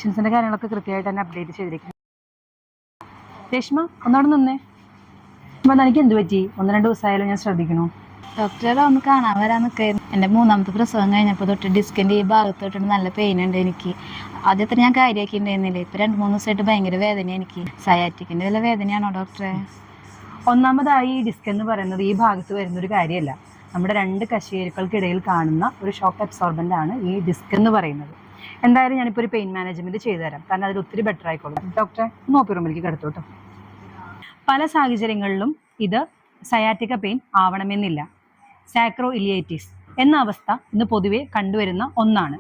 പേഷ്യൻസിന്റെ കാര്യങ്ങളൊക്കെ കൃത്യമായിട്ട് തന്നെ അപ്ഡേറ്റ് ചെയ്തിരിക്കുന്നു. രേഷ്മ ഒന്നോടെ നിന്നേ. അപ്പൊ എനിക്ക് എന്ത് പറ്റി? 1-2 ദിവസമായാലും ഞാൻ ശ്രദ്ധിക്കണു. ഡോക്ടറെ ഒന്ന് കാണാൻ വരാൻ നിൽക്കായിരുന്നു. എൻ്റെ 3ാമത്തെ പ്രസവം കഴിഞ്ഞപ്പോൾ തൊട്ട് ഡിസ്കിൻ്റെ ഈ ഭാഗത്ത് തൊട്ടിട്ട് നല്ല പെയിൻ ഉണ്ട് എനിക്ക്. ആദ്യത്തെ ഞാൻ കാര്യമാക്കി ഉണ്ടായിരുന്നില്ല. ഇപ്പം 2-3 ദിവസമായിട്ട് ഭയങ്കര വേദന എനിക്ക്. സയാറ്റിക്കിൻ്റെ വല്ല വേദനയാണോ ഡോക്ടറെ? ഒന്നാമതായി ഈ ഡിസ്ക് എന്ന് പറയുന്നത് ഈ ഭാഗത്ത് വരുന്ന ഒരു കാര്യമല്ല. നമ്മുടെ 2 കശേരുക്കൾക്കിടയിൽ കാണുന്ന ഒരു ഷോക്ക് അബ്സോർബൻ്റ് ആണ് ഈ ഡിസ്ക് എന്ന് പറയുന്നത്. എന്തായാലും ഞാനിപ്പോൾ ഒരു പെയിൻ മാനേജ്മെന്റ് ചെയ്തു തരാം. കാരണം അതിൽ ഒത്തിരി ബെറ്റർ ആയിക്കോളും. ഡോക്ടറെ നോക്കി റൂമിലേക്ക് കിടത്തോട്ടോ. പല സാഹചര്യങ്ങളിലും ഇത് സയാറ്റിക്ക പെയിൻ ആവണമെന്നില്ല. സാക്രോ ഇലിയേറ്റിസ് എന്ന അവസ്ഥ ഇന്ന് പൊതുവെ കണ്ടുവരുന്ന ഒന്നാണ്.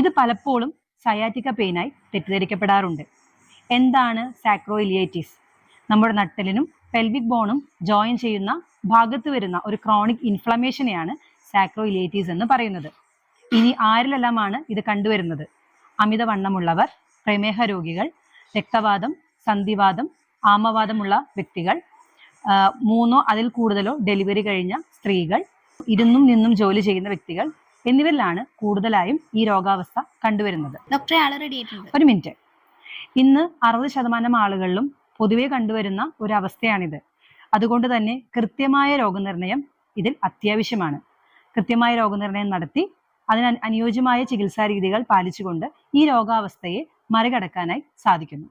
ഇത് പലപ്പോഴും സയാറ്റിക്ക പെയിനായി തെറ്റിദ്ധരിക്കപ്പെടാറുണ്ട്. എന്താണ് സാക്രോ ഇലിയേറ്റിസ്? നമ്മുടെ നട്ടലിനും പെൽവിക് ബോണും ജോയിൻ ചെയ്യുന്ന ഭാഗത്ത് വരുന്ന ഒരു ക്രോണിക് ഇൻഫ്ലമേഷനെയാണ് സാക്രോ ഇലിയേറ്റീസ് എന്ന് പറയുന്നത്. ഇനി ആരിലെല്ലാമാണ് ഇത് കണ്ടുവരുന്നത്? അമിതവണ്ണമുള്ളവർ, പ്രമേഹ രോഗികൾ, രക്തവാതം, സന്ധിവാതം, ആമവാതമുള്ള വ്യക്തികൾ, 3 അതിൽ കൂടുതലോ ഡെലിവറി കഴിഞ്ഞ സ്ത്രീകൾ, ഇരുന്നും നിന്നും ജോലി ചെയ്യുന്ന വ്യക്തികൾ എന്നിവരിലാണ് കൂടുതലായും ഈ രോഗാവസ്ഥ കണ്ടുവരുന്നത്. ഡോക്ടറെ ആള് റെഡി ആയിട്ടുണ്ട്. ഒരു മിനിറ്റ്. ഇന്ന് 60% ആളുകളിലും പൊതുവെ കണ്ടുവരുന്ന ഒരു അവസ്ഥയാണിത്. അതുകൊണ്ട് തന്നെ കൃത്യമായ രോഗനിർണയം ഇതിൽ അത്യാവശ്യമാണ്. കൃത്യമായ രോഗനിർണയം നടത്തി അതിന് അനുയോജ്യമായ ചികിത്സാ രീതികൾ പാലിച്ചുകൊണ്ട് ഈ രോഗാവസ്ഥയെ മറികടക്കാനായി സാധിക്കുന്നു.